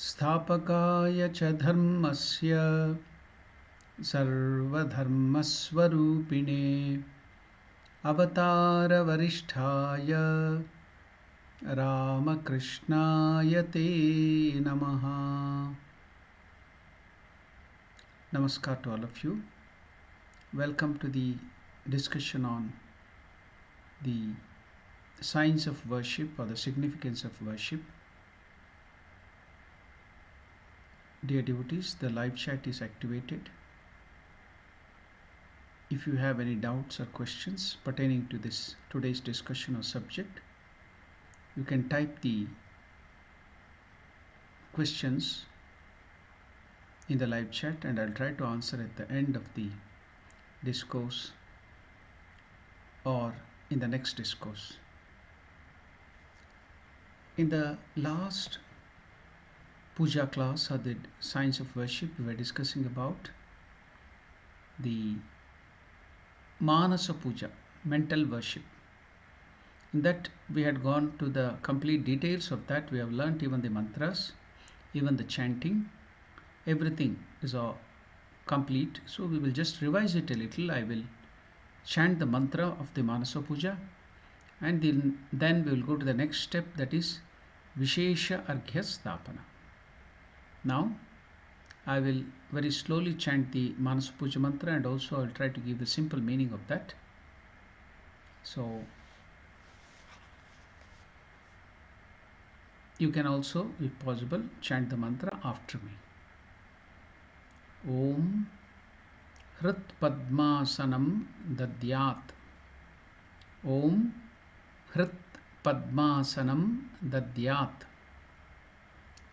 स्थापकाय च धर्मस्य सर्वधर्मस्वरूपिणे अवतारवरिष्ठाय रामकृष्णाय ते नमः. Namaskar to all of you. Welcome to the discussion on the science of worship or the significance of worship. Dear devotees, the live chat is activated. If you have any doubts or questions pertaining to this today's discussion or subject, you can type the questions in the live chat and I'll try to answer at the end of the discourse or in the next discourse. In the last Puja class or the science of worship, we were discussing about the Manasa Puja, mental worship. In that we had gone to the complete details of that. We have learnt even the mantras, even the chanting, everything is all complete. So we will just revise it a little. I will chant the mantra of the Manasa Puja and then we will go to the next step, that is Vishesha Arghya Sthapana. Now I will very slowly chant the Manasa Puja mantra and also I will try to give the simple meaning of that. So you can also, if possible, chant the mantra after me. Om Hrit Padmasanam Dadyat. Om Hrit Padmasanam Dadyat.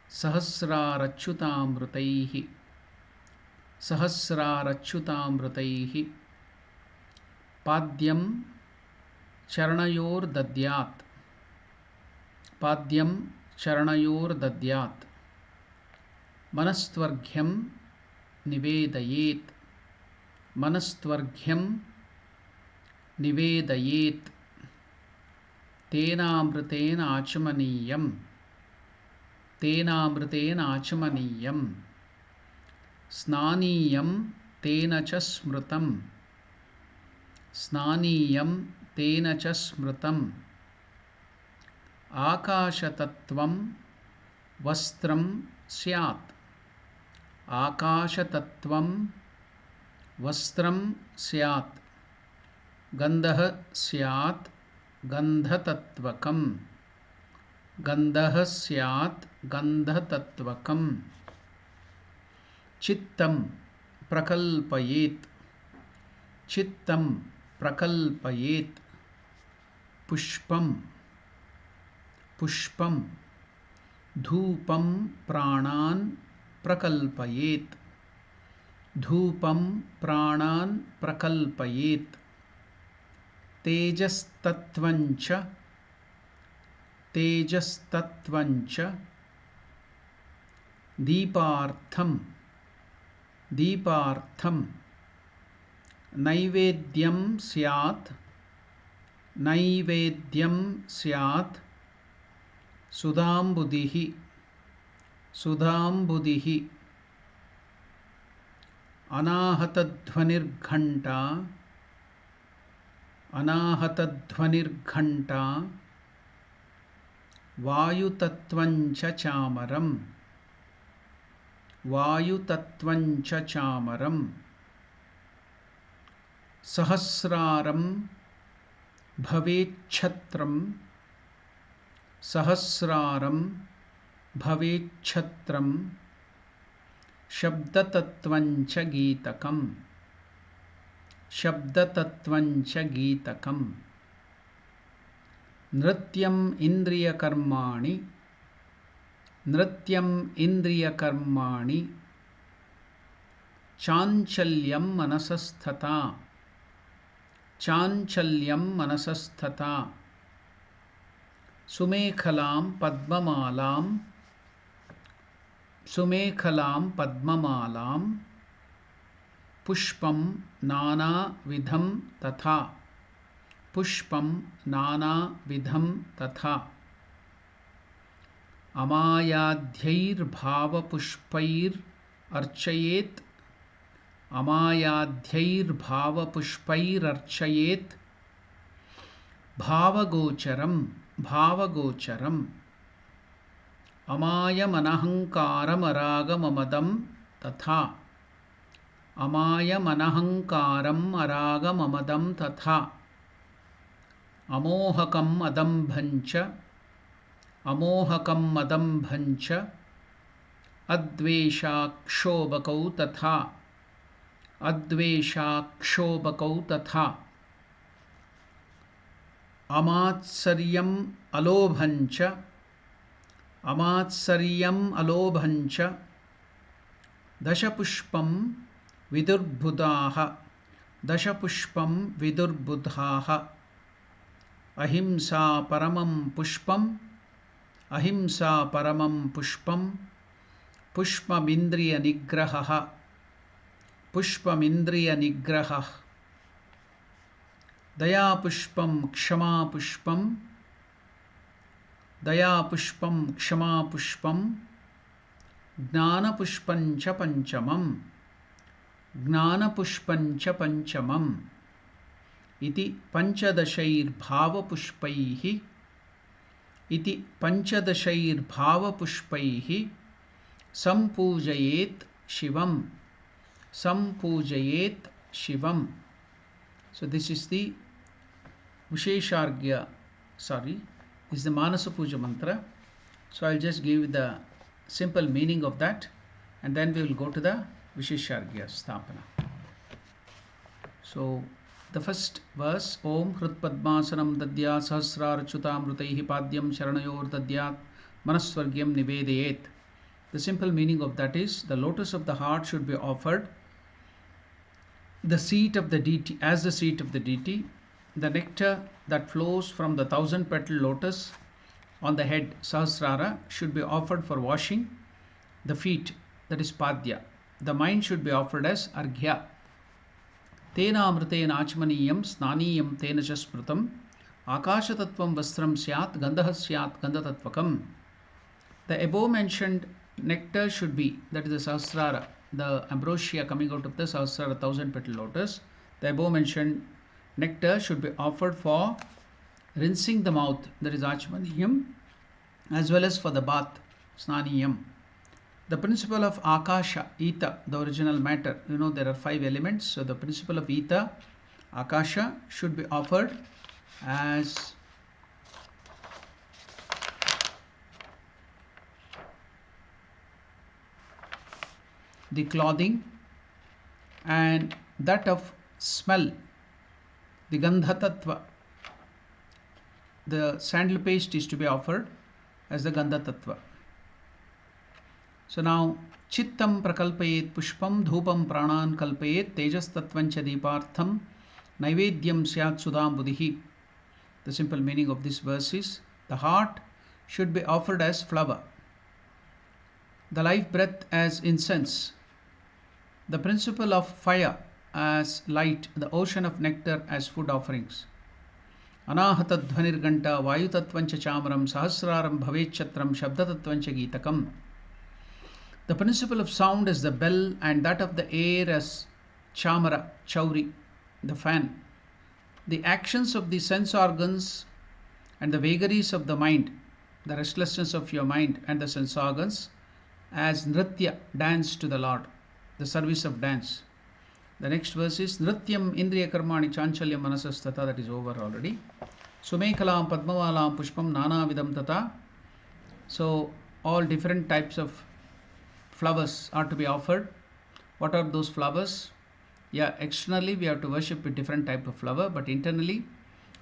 Sahasrarachyutamrutaihi. Sahasrarachyutamrutaihi. Padyam Charanayor Dadyat. Padyam Charanayor Dadyat. Manastvargyam Nivedayet. Manastvargyam Nivedayet. Tenamritena achamaniyam. Tenamritena achamaniyam. Snaniyam tena cha smrutam. Snaniyam tena cha smrutam. Akashatattvam vastram syat. Akashatattvam vastram syat. Gandha syat gandhatatvakam. Gandha syat gandhatatvakam. Chittam prakalpayet. Chittam prakalpayet. Pushpam. Pushpam. Dhupam pranan prakalpayet. Dhupam pranan prakalpayet. Tejas tattvancha. Tejas tattvancha. Deepartham. Deepartham. Naivedyam syat. Naivedyam syat. Sudhambudihi. Sudhambudihi. Anahatadhvanirghanta. Anahatadhvanirghanta. Vayutattvancha chamaram. Vayutattvancha chamaram. Sahasraram bhavechatram. Sahasraram bhavechatram. Shabdatattvancha geetakam. Shabdatattvancha geetakam. Nrityam indriyakarmani. Nrityam indriyakarmani. Chanchalyam manasasthata. Chanchalyam manasasthata. Sumekhalam padmamalam. Sumekhalam padmamalam. Pushpam nana vidham tatha. Pushpam nana vidham tatha. अमायाध्यैर्भावपुष्पैर् अर्चयेत् अमायाध्यैर्भावपुष्पैरर्चयेत् भावगोचरम् अमायमनहङ्कारमरागममदं तथा अमायमनहङ्कारम् अरागममदं तथा अमोहकम् अदम्भञ्च अद्वेषाक्षोभकौ तथा अमात्सर्यम् अलोभञ्च दशपुष्पं विदुर्बुधाः अहिंसा परमं पुष्पं पुष्पमिन्द्रियनिग्रहः दयापुष्पं क्षमापुष्पं ज्ञानपुष्पञ्च पञ्चमम् इति पञ्चदशैर्भावपुष्पैः सम्पूजयेत् शिवम्. So this is the Visheshargya, this is the Manasa Puja mantra. So I'll just give the simple meaning of that, and then we will go to the Visheshargya Sthapana. So the first verse, Om Hrit Padmasanam Dadyat Sahasrarachyutamrutaihi Padyam Sharanayor Dadyat Manasvargyam Nivedayet. The simple meaning of that is, the lotus of the heart should be offered the seat of the deity, as the seat of the deity. The nectar that flows from the 1000-petal lotus on the head, Sahasrara, should be offered for washing the feet, that is Padya. The mind should be offered as Arghya. Tena amritena achmaniyam snaniyam tena cha smritam akashatattvam vastram syat gandhah syat gandhatatvakam. The above mentioned nectar should be, that is the Sahasrara, the ambrosia coming out of the Sahasrara 1000-petal lotus. The above mentioned nectar should be offered for rinsing the mouth, that is achmaniyam, as well as for the bath, snaniyam. The principle of Akasha, Ether, the original matter, there are 5 elements. So the principle of Ether, Akasha, should be offered as the clothing, and that of smell, the Gandhatattva, the sandal paste, is to be offered as the Gandhatattva. So now, Chittam prakalpayet pushpam dhupam pranan kalpayet tejas tattvancha deepartham naivedyam syat sudam buddhihi. The simple meaning of this verse is, the heart should be offered as flower, the life breath as incense, the principle of fire as light, the ocean of nectar as food offerings. Anahata dhvanirganta vayutattvancha chamram sahasraram bhavechatram shabdatattvancha geetakam. The principle of sound as the bell, and that of the air as chamara, chauri, the fan. The actions of the sense organs and the vagaries of the mind, the restlessness of your mind and the sense organs, as nritya, dance to the Lord, the service of dance. The next verse is Nrityam Indriya Karmani Chanchalyam Manasas Tata, that is over already. Sumekalam Padmavalam Pushpam Nana Vidam Tata. So all different types of flowers are to be offered. What are those flowers? Yeah, externally we have to worship with different type of flower, but internally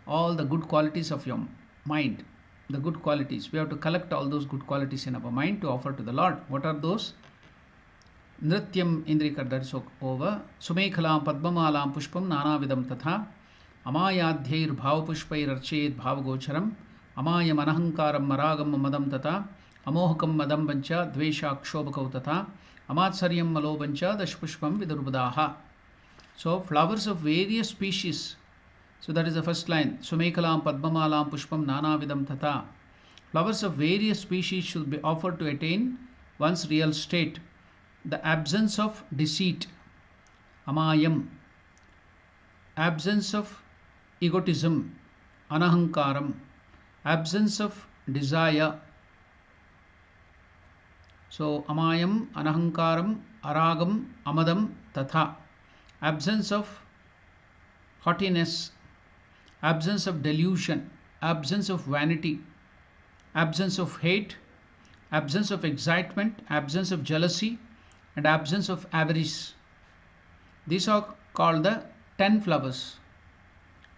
all the good qualities of your mind, the good qualities, we have to collect all those good qualities in our mind to offer to the Lord. What are those? Nrityam Indrikar, that is over. Sumekhalam Padmamalam Pushpam Nanavidam Tatha Amayadhyair Bhavapushpair Archet Bhavagocharam Amayam Anahankaram Maragam Madam Tata Amohakam Madam Bancha Dvesha Kshobakau Tata Amatsaryam Malobancha Dashpushpam Vidurbadaha. So flowers of various species. So that is the first line. Sumekalam Padmamalam Pushpam Nanavidam Tata. Flowers of various species should be offered to attain one's real state. The absence of deceit, amayam, absence of egotism, anahankaram, absence of desire. So amayam, anahankaram, aragam, amadam, tatha. Absence of haughtiness, absence of delusion, absence of vanity, absence of hate, absence of excitement, absence of jealousy, and absence of avarice. These are called the 10 flowers.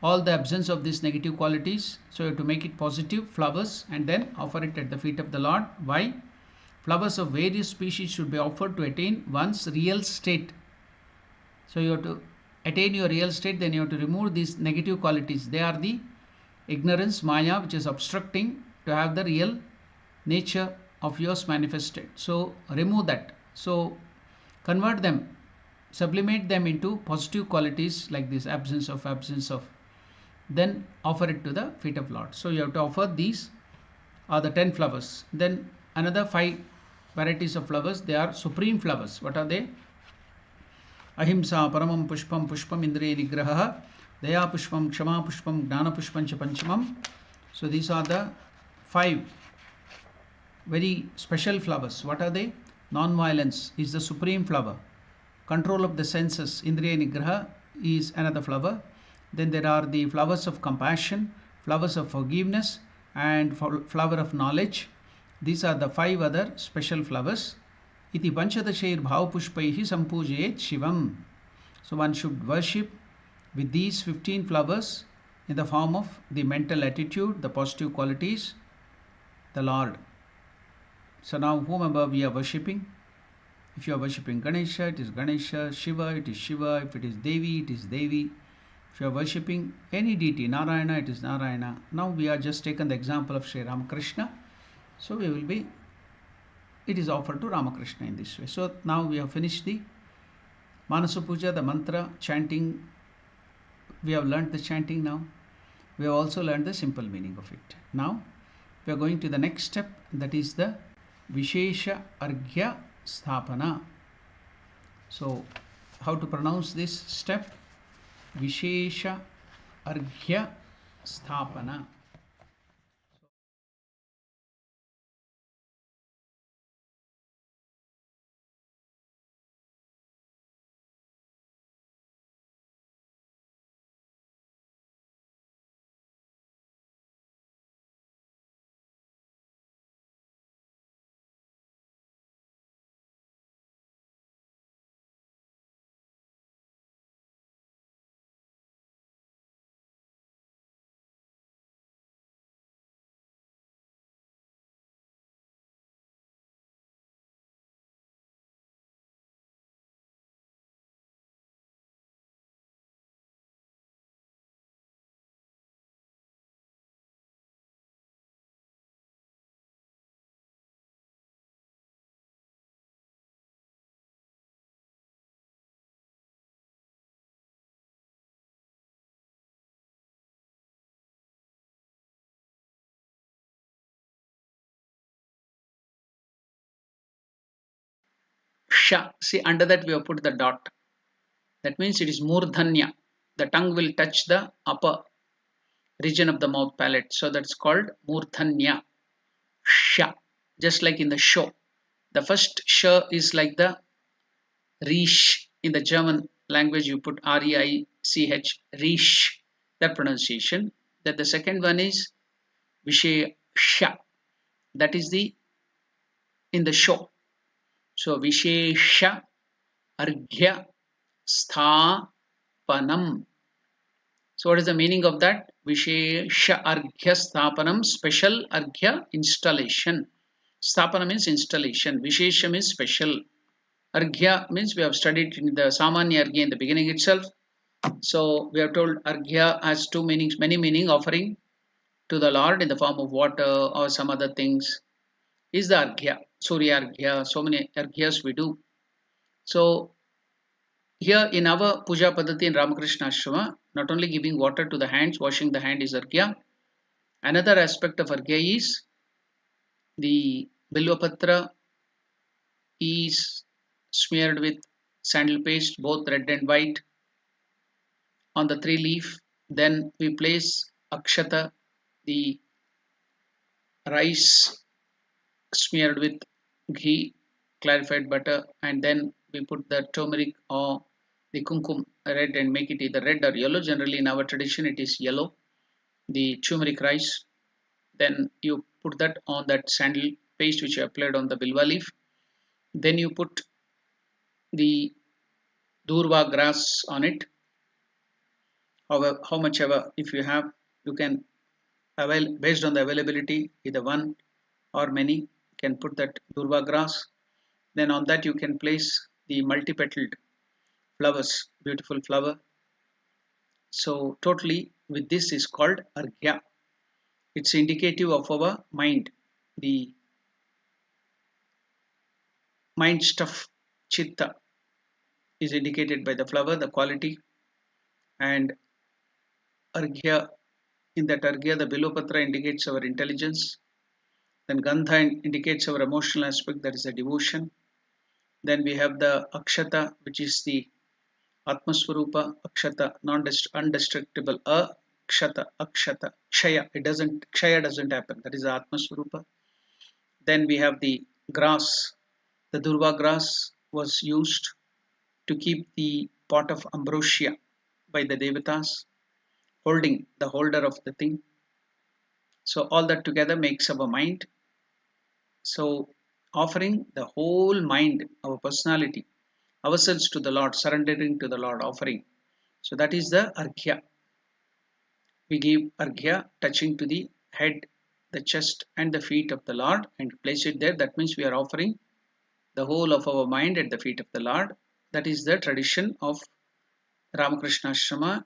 All the absence of these negative qualities. So you have to make it positive flowers and then offer it at the feet of the Lord. Why? Flowers of various species should be offered to attain one's real state. So you have to attain your real state, then you have to remove these negative qualities. They are the ignorance, maya, which is obstructing to have the real nature of yours manifested. So remove that. So convert them, sublimate them into positive qualities like this absence of, then offer it to the feet of Lord. So you have to offer these are the 10 flowers. Then another 5 varieties of flowers, they are supreme flowers. What are they? Ahimsa paramam pushpam pushpam indriya nigraha daya pushpam kshama pushpam gnana pushpam cha panchamam. So these are the 5 very special flowers. What are they? Non-violence is the supreme flower. Control of the senses, indriya nigraha, is another flower. Then there are the flowers of compassion, flowers of forgiveness, and flower of knowledge. These are the 5 other special flowers. Iti panchadashair bhavapushpaihi sampujayet shivam. So one should worship with these 15 flowers in the form of the mental attitude, the positive qualities, the Lord. So now whomever we are worshipping, if you are worshipping Ganesha, it is Ganesha, Shiva, it is Shiva, if it is Devi, it is Devi. If you are worshipping any deity, Narayana, it is Narayana. Now we are just taken the example of Sri Ramakrishna. So we will be, it is offered to Ramakrishna in this way. So now we have finished the Manasa Puja, the mantra, chanting. We have learned the chanting now. We have also learned the simple meaning of it. Now we are going to the next step, that is the Vishesha Arghya Sthapana. So how to pronounce this step? Vishesha Arghya Sthapana. Sha. See, under that we have put the dot. That means it is murdhanya. The tongue will touch the upper region of the mouth palate. So that's called murdhanya. Sha. Just like in the show. The first sh is like the rish. In the German language, you put R-E-I-C-H, rish. That pronunciation. That the second one is vishesha. That is the in the show. So vishesha arghya sthapanam. So what is the meaning of that? Vishesha arghya sthapanam, special arghya installation. Sthapana means installation. Vishesha means special. Arghya means we have studied in the Samanya Arghya in the beginning itself. So we have told Arghya has 2 meanings, many meaning, offering to the Lord in the form of water or some other things is the Arghya. Surya Arghya, so many Arghyas we do. So here in our Puja Paddhati in Ramakrishna Ashrama, not only giving water to the hands, washing the hand is Arghya. Another aspect of Arghya is The Bilvapatra is smeared with sandal paste, both red and white, on the 3 leaf. Then we place Akshata, the rice smeared with ghee, clarified butter, and then we put the turmeric or the kumkum red and make it either red or yellow. Generally, in our tradition, it is yellow, the turmeric rice. Then you put that on that sandal paste which you applied on the bilva leaf. Then you put the durva grass on it. However, how much ever if you have, you can avail based on the availability, either one or many. You can put that durva grass. Then on that you can place the multi-petaled flowers, beautiful flower. So totally with this is called arghya. It's indicative of our mind, the mind stuff, chitta is indicated by the flower, the quality, and arghya. In that arghya, the bilopatra indicates our intelligence. Then gandha indicates our emotional aspect, that is a devotion. Then we have the akshata, which is the atmaswarupa akshata, non-undestructible akshata, akshata kshaya, it doesn't, kshaya doesn't happen, that is the atmaswarupa. Then we have the grass. The durva grass was used to keep the pot of ambrosia by the devatas, holding the holder of the thing. So all that together makes our mind. So offering the whole mind, our personality, ourselves to the Lord, surrendering to the Lord, offering. So that is the arghya. We give arghya touching to the head, the chest, and the feet of the Lord and place it there. That means we are offering the whole of our mind at the feet of the Lord. That is the tradition of Ramakrishna Ashrama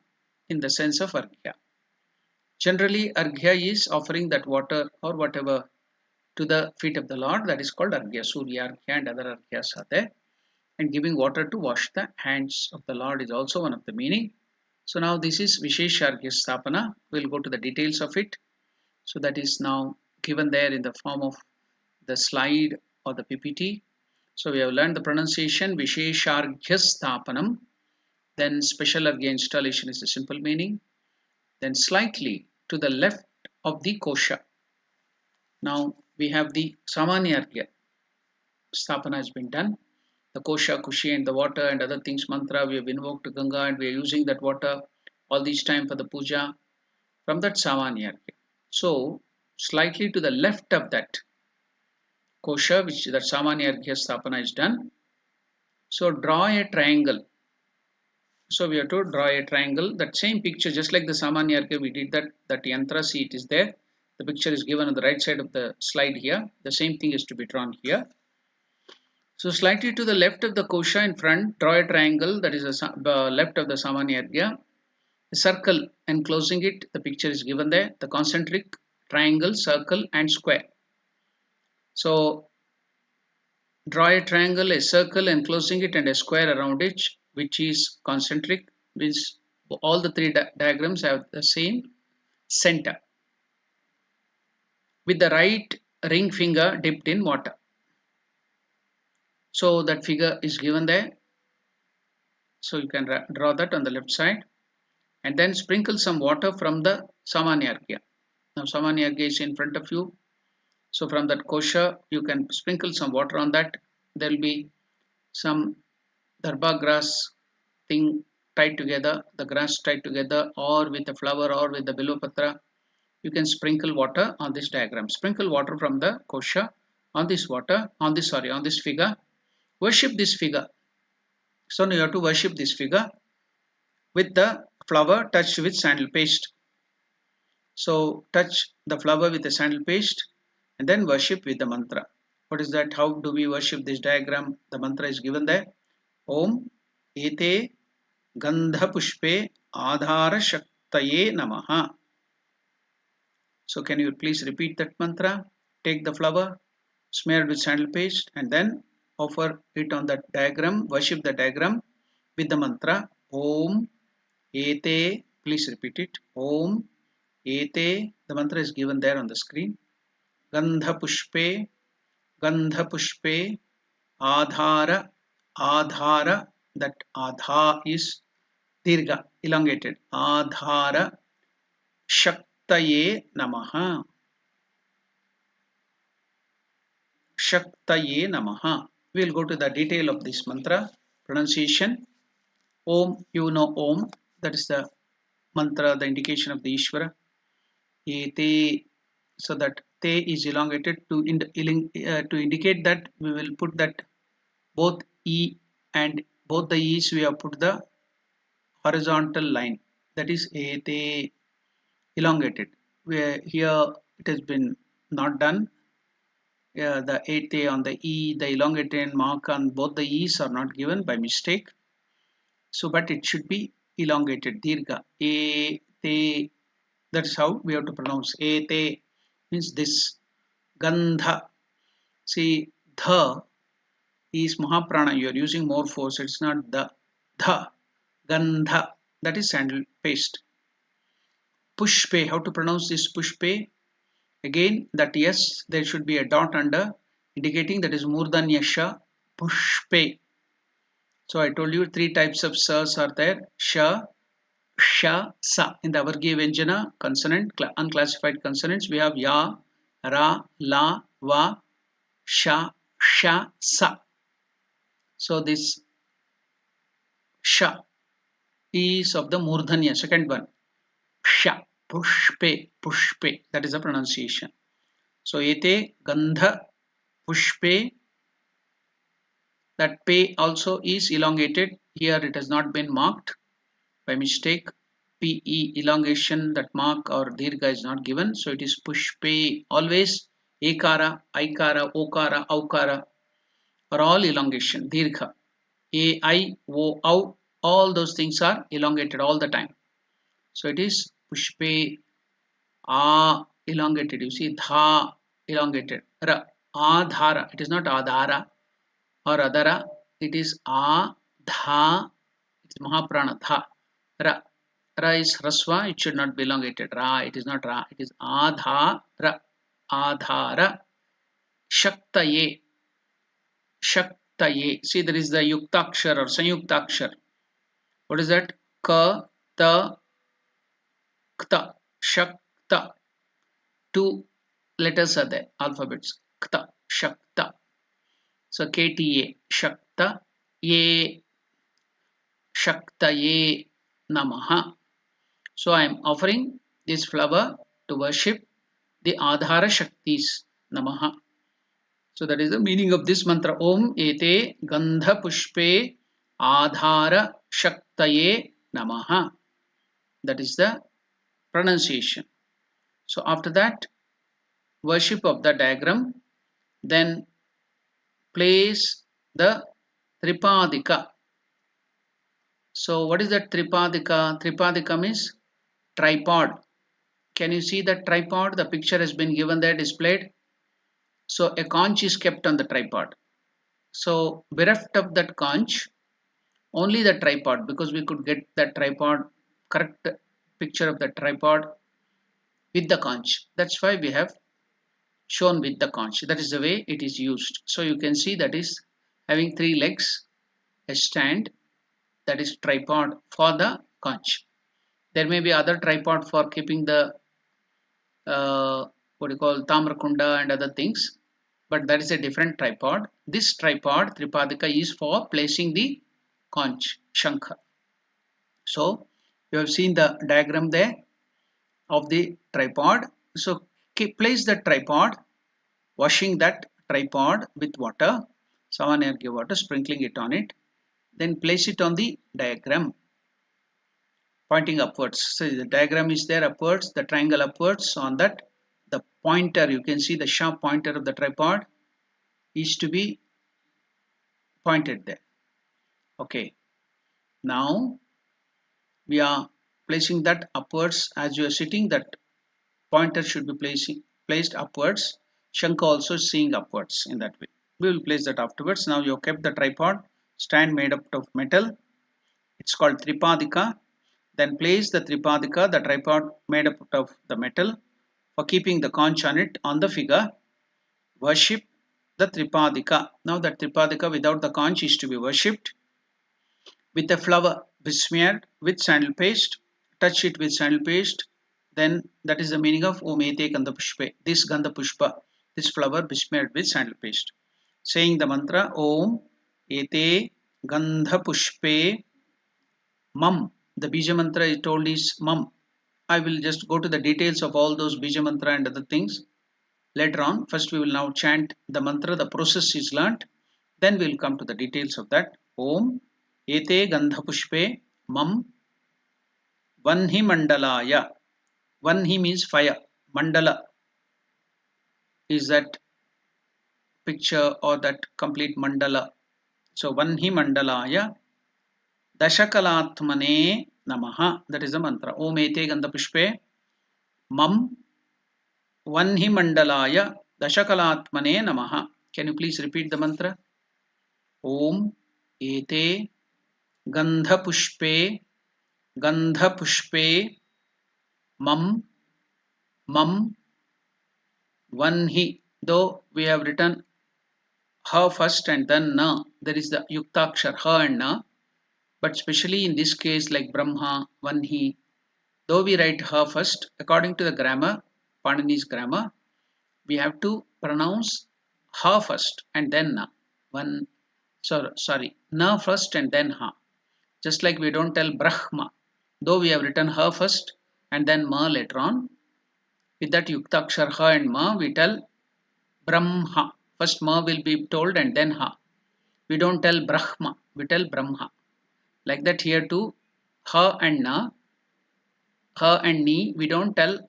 in the sense of arghya. Generally, arghya is offering that water or whatever to the feet of the Lord. That is called arghya. Surya arghya and other arghyas are there. And giving water to wash the hands of the Lord is also one of the meaning. So now this is Vishesha Arghya Sthapana. We'll go to the details of it. So that is now given there in the form of the slide or the PPT. So we have learned the pronunciation Vishesha Arghya Sthapanam. Then special arghya installation is the simple meaning. Then slightly to the left of the kosha. Now we have the Samanya Arghya Sthapana has been done. The kosha, kushi, and the water and other things, mantra, we have invoked Ganga and we are using that water all this time for the puja from that Samanya Arghya. So slightly to the left of that kosha, which that Samanya Arghya Sthapana is done. So draw a triangle. So we have to draw a triangle. That same picture, just like the Samanya Arghya, we did that yantra, see it is there. The picture is given on the right side of the slide here. The same thing is to be drawn here. So slightly to the left of the kosha in front, draw a triangle, that is the left of the Samanya Arghya. A circle enclosing it, the picture is given there. The concentric, triangle, circle, and square. So draw a triangle, a circle enclosing it, and a square around it, which is concentric. Means all the three diagrams have the same center, with the right ring finger dipped in water. So that figure is given there. So you can draw that on the left side. And then sprinkle some water from the Samanya Arghya. Now Samanya Arghya is in front of you. So from that kosha, you can sprinkle some water on that. There will be some darba grass thing tied together, the grass tied together, or with a flower or with the bilopatra. You can sprinkle water on this diagram. Sprinkle water from the kosha on this water, on this figure. Worship this figure. So now you have to worship this figure with the flower touched with sandal paste. So touch the flower with the sandal paste and then worship with the mantra. What is that? How do we worship this diagram? The mantra is given there. Om ete gandha pushpe adhara shaktaye namaha. So can you please repeat that mantra? Take the flower, smear it with sandal paste, and then offer it on that diagram. Worship the diagram with the mantra Om ete. Please repeat it. Om ete. The mantra is given there on the screen. Gandha pushpe, adhara, adhara, that adha is dirgha, elongated. Adhara Shaktaye Namaha. Shaktaye Namaha. We will go to the detail of this mantra pronunciation. Om, you know Om, that is the mantra, the indication of the Ishvara. Ete, so that te is elongated to indicate that we will put that both E and both the E's we have put the horizontal line, that is ete, elongated. Where here it has been not done. The ete on the E, the elongated mark on both the E's are not given by mistake. So, but it should be elongated. Dirgha. Ete. That's how we have to pronounce. Ete means this. Gandha. See, dha is Mahaprana. You are using more force. It's not the. Dha. Gandha. That is sandal paste. Pushpe. How to pronounce this pushpe? Again, that yes, there should be a dot under indicating that is Murdanyasha Pushpe. So I told you three types of sas are there. Sha, Sha, Sa. In the Avargya Vyanjana consonant, unclassified consonants, we have Ya, Ra, La, Va, Sha, Sha, Sa. So this Sha is of the Murdhanya, second one. Sha, Pushpe, Pushpe. That is the pronunciation. So ete Gandha Pushpe. That pe also is elongated. Here it has not been marked by mistake. Pe elongation, that mark or dirgha is not given. So it is pushpe. Always ekara, aikara, okara, aukara are all elongation. Dirgha. A, I, O, au. All those things are elongated all the time. So it is pushpe. A elongated. You see dha elongated. Ra. Adhara. It is not adhara or adara, it is a, dha, it is Mahaprana, dha, ra. Ra is rasva, it should not be elongated. Ra, it is not ra, it is adha, ra, adhara, shaktaye, shaktaye. See, there is the yuktakshar or sanyuktakshar. What is that? Ka, ta, kta, shakta. Two letters are there, alphabets. Kta, shakta. So KTA, Shakta, Ye, Shaktaye Namaha. So I am offering this flower to worship the Adhara Shaktis Namaha. So that is the meaning of this mantra. Om Ete Gandha Pushpe Adhara Shaktaye Namaha. That is the pronunciation. So after that, worship of the diagram, then place the Tripadika. So what is that Tripadika? Tripadika means tripod. Can you see that tripod? The picture has been given there, displayed. So a conch is kept on the tripod. So bereft of that conch, only the tripod, because we could get that tripod, correct picture of the tripod with the conch. That's why we have shown with the conch. That is the way it is used. So you can see that is having three legs, a stand, that is tripod for the conch. There may be other tripod for keeping the what you call tamrakunda and other things, but that is a different tripod. This tripod tripadika is for placing the conch shankha. So you have seen the diagram there of the tripod. So place the tripod, washing that tripod with water, savanayargya water, sprinkling it on it, then place it on the diagram pointing upwards. So the diagram is there upwards, the triangle upwards. On that, the pointer, you can see the sharp pointer of the tripod is to be pointed there. Okay, now we are placing that upwards. As you are sitting, that pointer should be placed upwards. Shankha also seeing upwards in that way. We will place that afterwards. Now you have kept the tripod stand made up of metal. It's called Tripadika. Then place the Tripadika, the tripod made up of the metal, for keeping the conch on it on the figure. worship the Tripadika. Now that Tripadika without the conch is to be worshipped with a flower besmeared with sandal paste. Touch it with sandal paste. Then that is the meaning of Om Ete Gandha Pushpe. This Gandha Pushpa, this flower besmeared with sandal paste. Saying the mantra Om Ete Gandha Pushpe Mam. The Bija mantra is told is Mam. I will just go to the details of all those Bija mantra and other things later on. First we will now chant the mantra. The process is learnt. Then we will come to the details of that. Om Ete Gandha Pushpe Mam Vanhi Mandalaya. Vanhi means fire. Mandala is that picture or that complete mandala. So Vanhi Mandalaya Dashakalatmane Namaha. That is the mantra. Om Ete Gandha Pushpe Mam Vanhi Mandalaya Dashakalatmane Namaha. Can you please repeat the mantra? Om Ete Gandha Pushpe Mam Vanhi. Though we have written ha first and then na, there is the yuktakshar ha and na, but especially in this case like Brahma, Vanhi, though we write ha first, according to the grammar, Panini's grammar, we have to pronounce ha first and then na. Na first and then ha. Just like we don't tell Brahma, though we have written ha first and then ma later on. With that yuktakshar ha and ma, we tell Brahma. First ma will be told and then ha. We don't tell Brahma, we tell Brahma. Like that here too, ha and na, ha and ni, we don't tell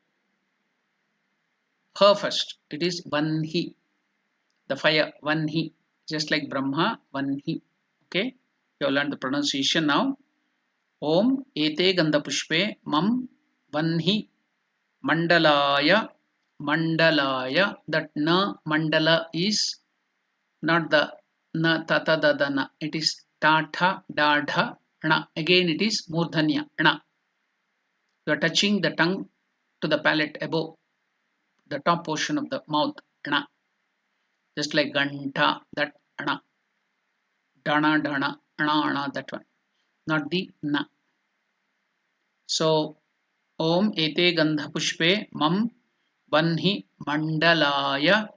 ha first. It is Vanhi, the fire, Vanhi. Just like Brahma, Vanhi. Okay, you have learned the pronunciation now. Om Ete Gandha Pushpe Mam Vanhi Mandalaya. Mandalaya. That na mandala is not the na tata dadana. It is tata dadha na. Again it is murdhanya na. You are touching the tongue to the palate above the top portion of the mouth na. Just like ganta, that na. Dana dana ana that one. Not the na. So Om Ete Gandha Pushpe Mam Vanhi Mandalaya.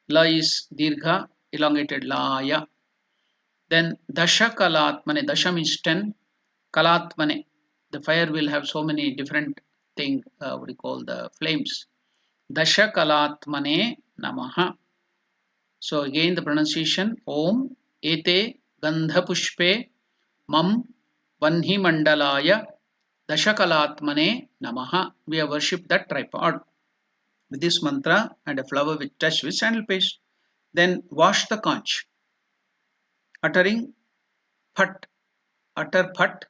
La is dirgha, elongated laya. Then Dasha Kalatmane. Dasha means 10. Kalatmane. The fire will have so many different things, what do you call the flames. Dasha Kalatmane Namaha. So again the pronunciation Om Ete Gandha Pushpe Mam Vanhi Mandalaya Dashakalatmane Namaha. We have worshipped that tripod with this mantra and a flower with touch with sandal paste. Then wash the conch, uttering phat, utter phat.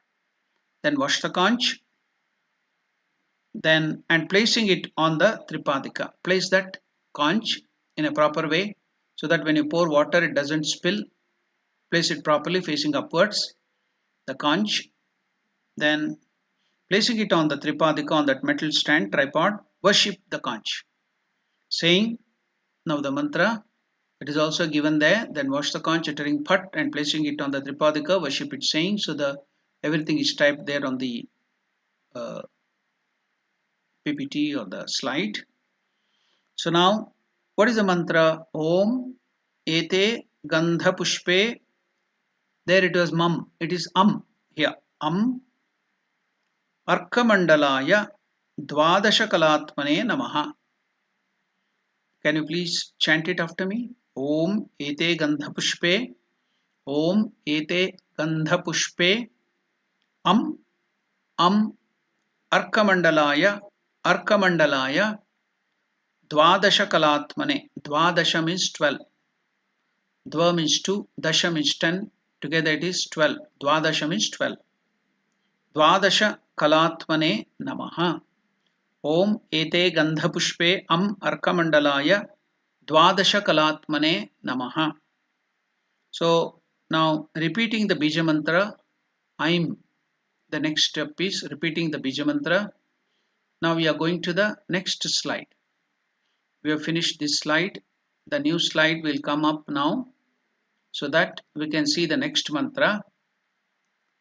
Then wash the conch. Then and placing it on the tripadika. Place that conch in a proper way so that when you pour water it doesn't spill. Place it properly facing upwards. The conch. Then placing it on the tripadika, on that metal stand tripod, worship the conch. Saying now the mantra, it is also given there. Then wash the conch, uttering phat and placing it on the tripadika, worship it saying. So the everything is typed there on the PPT or the slide. So now what is the mantra? Om Ete Gandha Pushpe. There it was mam. It is here. Arkamandalaya Dvadasha Kalatmane Namaha. Can you please chant it after me? Om Ete Gandha Pushpe. Om Ete Gandha Pushpe. Arkamandalaya Dvadasha Kalatmane. Dvadasha means 12. Dva means 2. Dasha means 10. Together it is 12. Dvadasha means 12. Dvadasha Kalatmane Namaha. Om Ete Gandha Pushpe Arkamandalaya Dvadasha Kalatmane Namaha. So now repeating the Bija mantra, the next step is repeating the Bija mantra. Now we are going to the next slide. We have finished this slide. The new slide will come up now so that we can see the next mantra.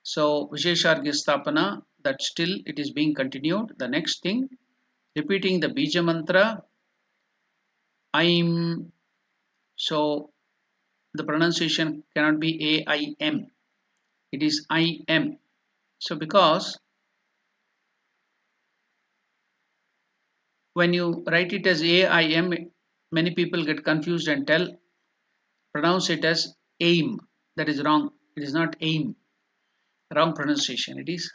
So Visheshargya Sthapana, that still it is being continued. The next thing, repeating the Bija mantra, Aim. So the pronunciation cannot be A-I-M. It is I-M. So because when you write it as A-I-M, many people get confused and pronounce it as aim. That is wrong. It is not aim. Wrong pronunciation. It is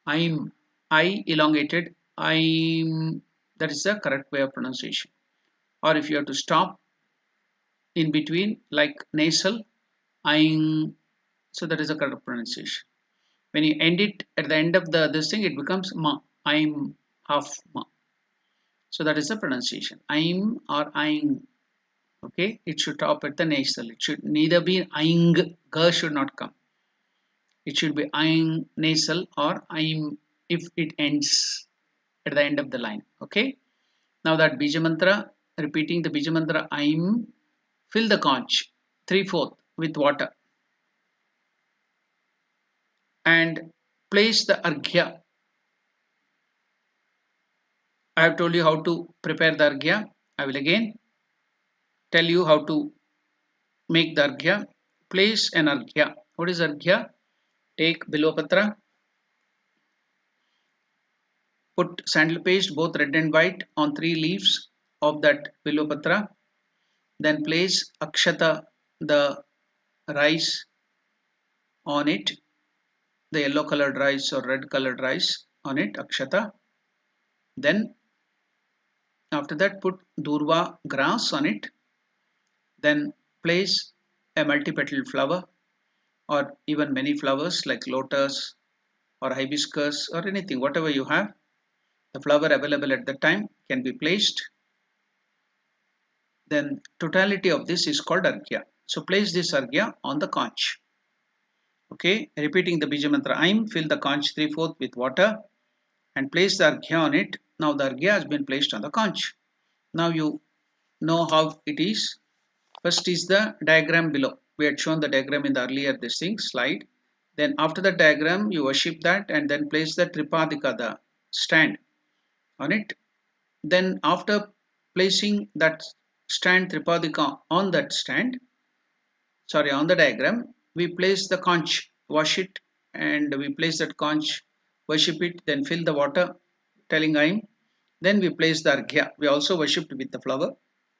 I'm. I elongated. I'm. That is the correct way of pronunciation. Or if you have to stop in between, like nasal, I'm. So that is the correct pronunciation. When you end it at the end of the this thing, it becomes ma. I'm half ma. So that is the pronunciation. I'm or I'm. Okay, it should stop at the nasal. It should neither be ing. G should not come. It should be I'm nasal or I'm if it ends at the end of the line. Okay. Now that bija mantra, repeating the bija mantra I'm, fill the conch 3/4 with water and place the arghya. I have told you how to prepare the arghya. I will again tell you how to make the arghya. Place an arghya. What is arghya? Take bilopatra, put sandal paste both red and white on 3 leaves of that bilopatra. Then place akshata, the rice on it, the yellow colored rice or red colored rice on it, akshata. Then after that put durva grass on it. Then place a multi-petaled flower or even many flowers like lotus or hibiscus or anything, whatever you have. The flower available at the time can be placed. Then totality of this is called arghya. So place this arghya on the conch. Okay, repeating the bija mantra I'm, fill the conch 3/4 with water and place the arghya on it. Now the arghya has been placed on the conch. Now you know how it is. First is the diagram below. We had shown the diagram in the earlier this thing slide. Then after the diagram you worship that and then place the tripadika, the stand on it. Then after placing that stand tripadika on that stand, sorry, on the diagram, we place the conch, wash it, and we place that conch, worship it, then fill the water, telling I'm. Then we place the arghya. We also worshipped with the flower,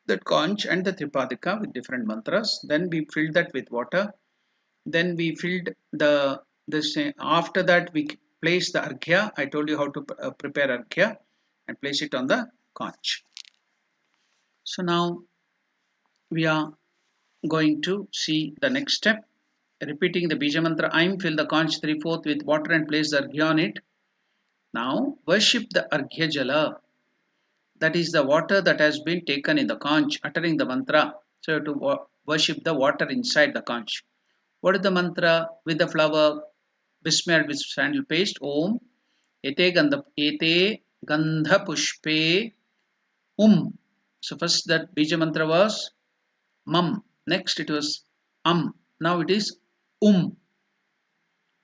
that conch and the tripadika with different mantras. Then we filled that with water. Then we filled the this. After that we place the arghya. I told you how to prepare arghya and place it on the conch. So now we are going to see the next step. Repeating the bija mantra I'm, fill the conch 3/4 with water and place the arghya on it. Now worship the arghya jala, that is the water that has been taken in the conch, uttering the mantra. So to worship the water inside the conch. What is the mantra? With the flower besmeared with sandal paste, Om ete gandha pushpe So first that bija mantra was mam. Next it was Now it is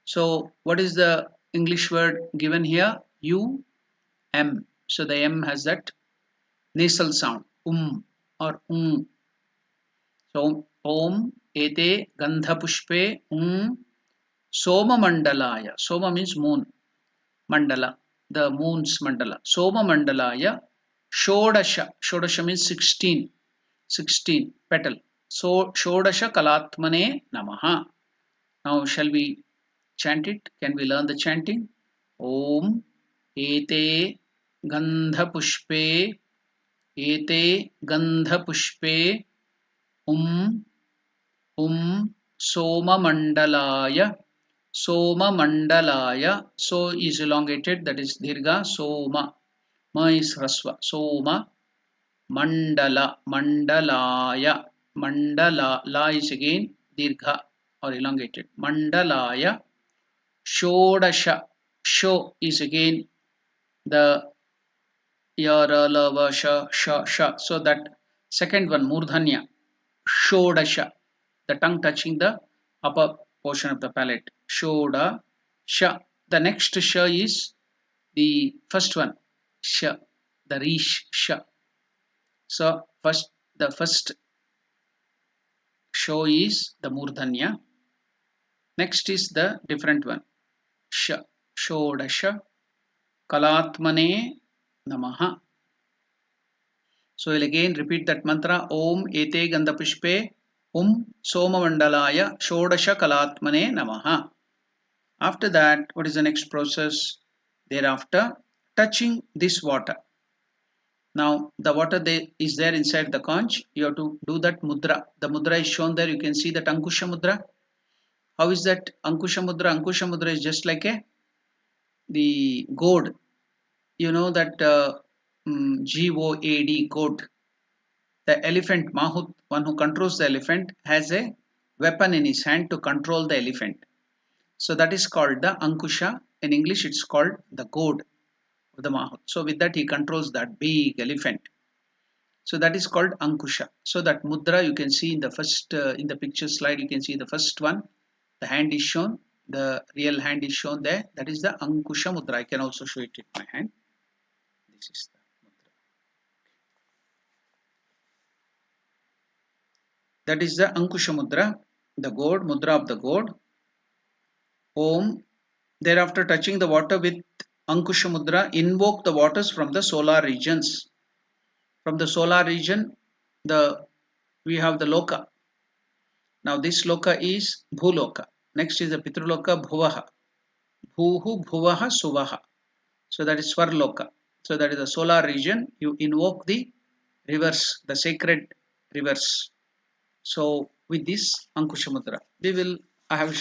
So what is the English word given here? So the M has that nasal sound. Or So Om ete gandha pushpe Soma mandalaya. Soma means moon. Mandala. The moon's mandala. Soma mandalaya. Shodasha. Shodasha means 16. 16 petal. So Shodasha kalatmane namaha. Now shall we chant it? Can we learn the chanting? Om ete gandha pushpe ete gandha pushpe soma mandalaya so is elongated, that is dirgha. Soma ma is rasva. Soma mandala la is again dirgha or elongated. Mandalaya shodasha. Sho is again the yara lava sha. So that Second one, Murdhanya, Shodasha, the tongue touching the upper portion of the palate. Shodasha. The next Sh is the first one, Sh, the Rish Sh. So the first show is the Murdhanya. Next is the different one, Sh, Shodasha, Kalatmane Namaha. So we'll again repeat that mantra, Om Ete Gandapushpe Soma Mandalaya Shodasha Kalatmane Namaha. After that, what is the next process? Thereafter, touching this water. Now, the water is there inside the conch. You have to do that mudra. The mudra is shown there. You can see that Ankusha mudra. How is that Ankusha mudra? Ankusha mudra is just like the goad. You know that GOAD, goad. The elephant, Mahut, one who controls the elephant, has a weapon in his hand to control the elephant. So that is called the Ankusha. In English, it's called the goad of the Mahut. So with that, he controls that big elephant. So that is called Ankusha. So that mudra you can see in the first, in the picture slide, you can see the first one. The hand is shown. The real hand is shown there. That is the Ankusha mudra. I can also show it with my hand. This is the mudra. That is the Ankusha mudra, the goad, mudra of the goad. Om. Thereafter, touching the water with Ankusha mudra, invoke the waters from the solar regions. From the solar region, we have the loka. Now this loka is Bhuloka. Next is the Pitruloka, Bhuvaha. Bhuhu, Bhuvaha, Suvaha. So that is Swarloka. So that is the solar region. You invoke the rivers, the sacred rivers. So with this Ankusha mudra, I have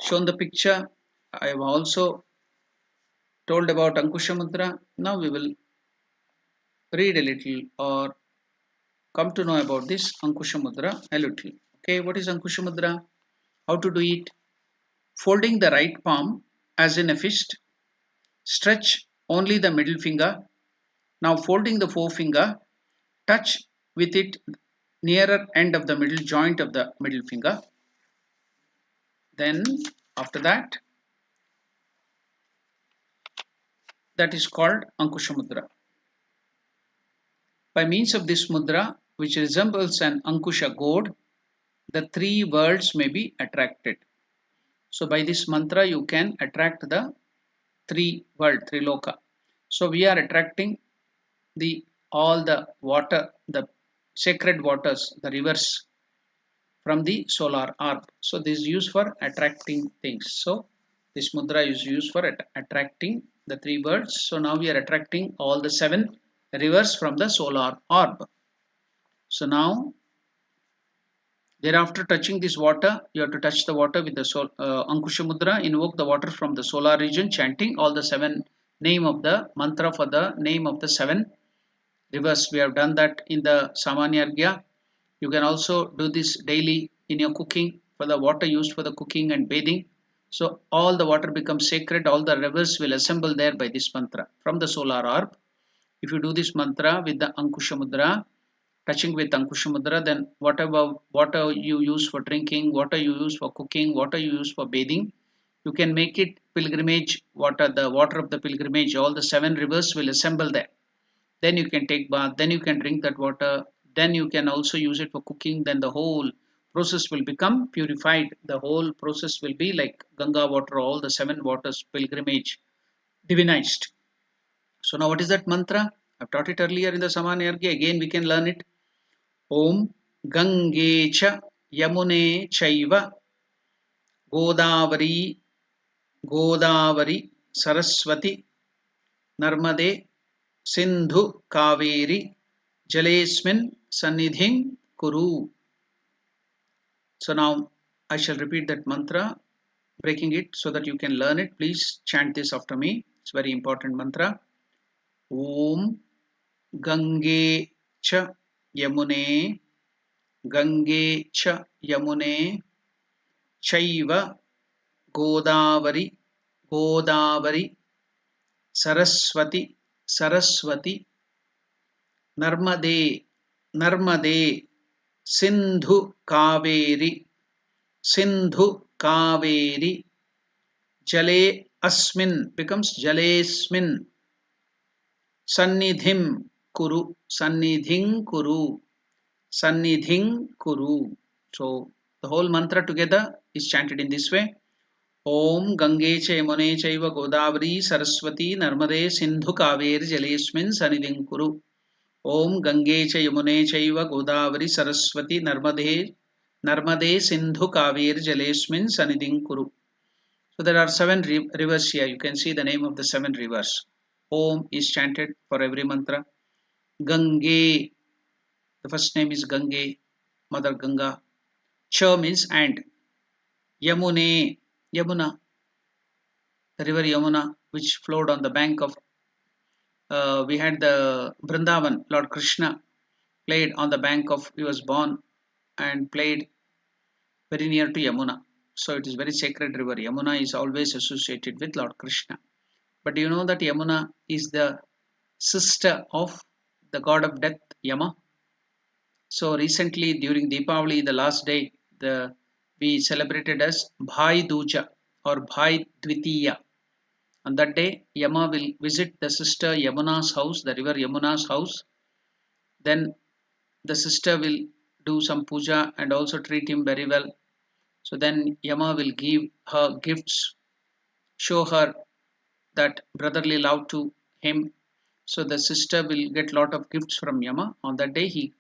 shown the picture. I have also told about Ankusha mudra. Now we will read a little or come to know about this Ankusha mudra a little. Okay, what is Ankusha mudra? How to do it? Folding the right palm as in a fist, stretch only the middle finger. Now folding the forefinger, touch with it nearer end of the middle joint of the middle finger. Then after that is called Ankusha mudra. By means of this mudra, which resembles an Ankusha goad, the three worlds may be attracted. So by this mantra, you can attract the three loka. So we are attracting all the water, the sacred waters, the rivers from the solar orb. So this is used for attracting things. So this mudra is used for attracting the three worlds. So now we are attracting all the 7 rivers from the solar orb. So now, thereafter touching this water, you have to touch the water with the Ankusha mudra, invoke the water from the solar region, chanting all the 7 name of the mantra for the name of the 7 rivers. We have done that in the Samanyargya. You can also do this daily in your cooking for the water used for the cooking and bathing. So all the water becomes sacred, all the rivers will assemble there by this mantra from the solar orb. If you do this mantra with the Ankusha mudra, touching with Ankusha mudra, then whatever water you use for drinking, water you use for cooking, water you use for bathing, you can make it pilgrimage water, the water of the pilgrimage. All the 7 rivers will assemble there. Then you can take bath, then you can drink that water, then you can also use it for cooking. Then the whole process will become purified. The whole process will be like Ganga water, all the 7 waters pilgrimage divinized. So now what is that mantra? I've taught it earlier in the Samanyargya. Again we can learn it. Om Gange cha Yamune chaiva Godavari Saraswati Narmade Sindhu Kaveri Jalesmin Sannidhim Kuru. So now I shall repeat that mantra, breaking it so that you can learn it. Please chant this after me. It's very important mantra. Om Gange cha Yamune Chaiva Godavari Saraswati Narmade Narmade, Sindhu Kaveri, Sindhu Kaveri, Jale Asmin becomes Jalesmin, Sannidhim Kuru, Sannidhim Kuru, Sannidhim Kuru. So the whole mantra together is chanted in this way. Om Gange cha Yamune chaiva Godavari Saraswati Narmade Sindhu Kaveri Jalesmin Sannidhim Kuru. Om Gange cha Yamune chaiva Godavari Saraswati Narmade Sindhu Kaveri Jalesmin Sannidhim Kuru. So there are 7 rivers here. You can see the name of the 7 rivers. Om is chanted for every mantra. Gange, the first name is Gange, Mother Ganga. Cha means and. Yamune, Yamuna, the river Yamuna, which flowed on the bank of. We had the Vrindavan, Lord Krishna played on the bank of. He was born and played very near to Yamuna. So it is very sacred river. Yamuna is always associated with Lord Krishna. But do you know that Yamuna is the sister of the god of death, Yama? So recently during Deepavali, the last day, we celebrated as Bhai Duja or Bhai Dvitiya. On that day, Yama will visit the sister Yamuna's house, the river Yamuna's house. Then the sister will do some puja and also treat him very well. So then Yama will give her gifts, show her that brotherly love to him. So the sister will get lot of gifts from Yama. On that day, he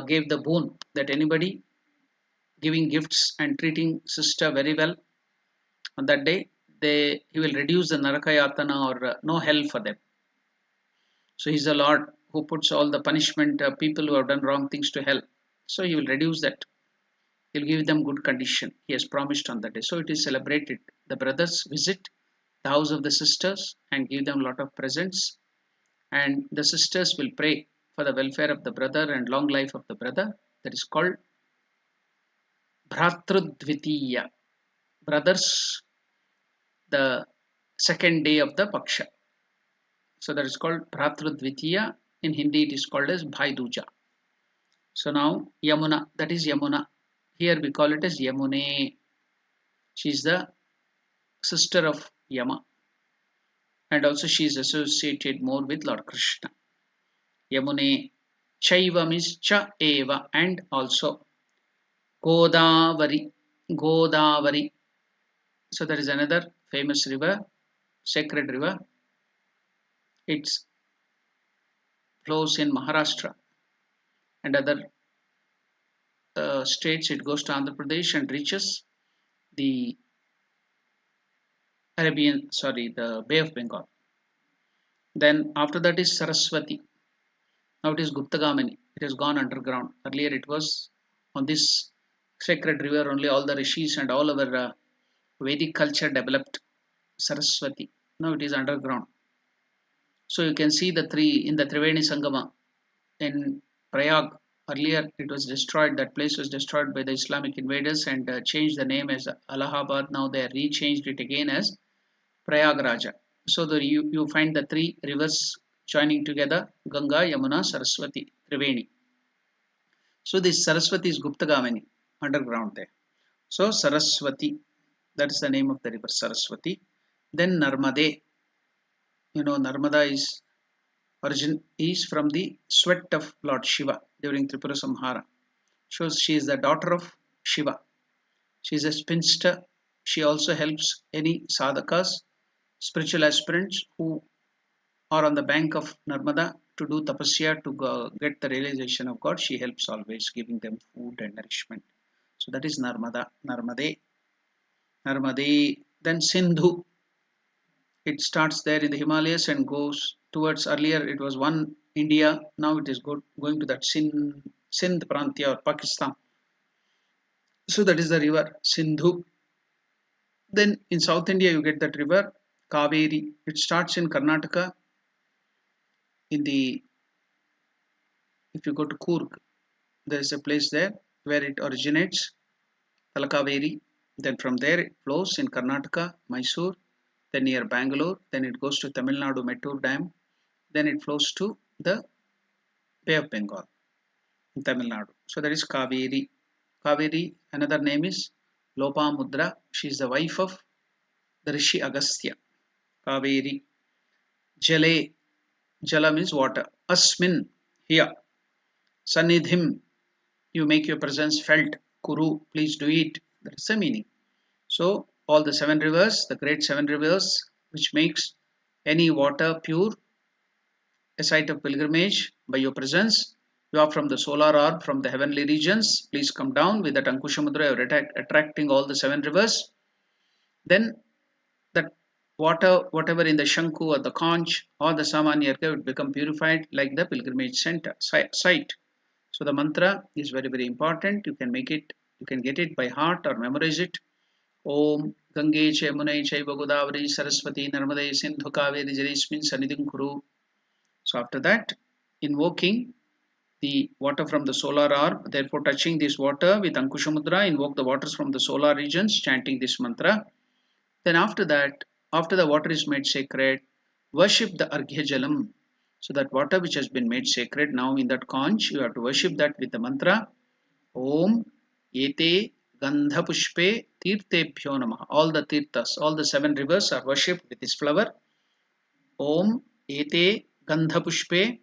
gave the boon that anybody giving gifts and treating sister very well on that day, he will reduce the Narakayatana or no hell for them. So he's the Lord who puts all the punishment people who have done wrong things to hell. So he will reduce that. He'll give them good condition. He has promised on that day. So it is celebrated. The brothers visit the house of the sisters and give them a lot of presents. And the sisters will pray for the welfare of the brother and long life of the brother. That is called Bhratrudvitiya. Brothers, the second day of the Paksha. So that is called Bhratrudvitiya. In Hindi it is called as Bhai Duja. So now Yamuna, that is Yamuna. Here we call it as Yamune. She is the sister of Yama. And also she is associated more with Lord Krishna. Yamune. Chaiva means cha eva and also Godavari. Godavari. So there is another famous river, sacred river. It flows in Maharashtra and other states. It goes to Andhra Pradesh and reaches the the Bay of Bengal. Then after that is Saraswati. Now it is Guptagamani. It has gone underground. Earlier it was on this sacred river only all the rishis and all our Vedic culture developed. Saraswati. Now it is underground. So you can see the three in the Triveni Sangama in Prayag. Earlier it was destroyed. That place was destroyed by the Islamic invaders and changed the name as Allahabad. Now they rechanged it again as Prayag. So you find the three rivers joining together: Ganga, Yamuna, Saraswati, Triveni. So this Saraswati is Guptagamani, underground there. So Saraswati, that is the name of the river Saraswati. Then Narmade. You know, Narmada is origin is from the sweat of Lord Shiva during Tripura Samhara. So she is the daughter of Shiva. She is a spinster. She also helps any sadhakas, spiritual aspirants who are on the bank of Narmada to do tapasya to get the realization of God. She helps always, giving them food and nourishment. So that is Narmada, Narmade, Narmade. Then Sindhu. It starts there in the Himalayas and goes towards, earlier it was one India, now it is going to that Sindh Prantia or Pakistan. So that is the river Sindhu. Then in South India you get that river Kaveri. It starts in Karnataka. If you go to Coorg, there is a place there where it originates, Talakaveri. Then from there it flows in Karnataka, Mysore, then near Bangalore, then it goes to Tamil Nadu Mettur Dam, then it flows to the Bay of Bengal. in Tamil Nadu. So that is Kaveri. Kaveri, another name is Lopamudra. She is the wife of the Rishi Agastya. Kaveri. Jale. Jala means water. Asmin, here. Sanidhim, you make your presence felt. Kuru, please do it. That's the meaning. So all the seven rivers, the great seven rivers, which makes any water pure, a site of pilgrimage by your presence. You are from the solar orb, from the heavenly regions. Please come down with that Ankushamudra, you are attracting all the seven rivers. Then that water, whatever in the Shanku or the conch or the Samanyarka, would become purified like the pilgrimage center site. So the mantra is very, very important. You can make it, you can get it by heart or memorize it. Om Gange Chemunai Chaiva Godavari Saraswati Narmade Sindhu Kaveri Jarismin Sanidhim Kuru. So after that, invoking the water from the solar orb, therefore touching this water with Ankushamudra, invoke the waters from the solar regions, chanting this mantra. Then after that, after the water is made sacred, worship the Arghya Jalam. So that water which has been made sacred now in that conch, you have to worship that with the mantra Om Ete Gandha Pushpe Tirtebhyo Namaha. All the tirthas, all the seven rivers are worshipped with this flower. Om Ete Gandha Pushpe.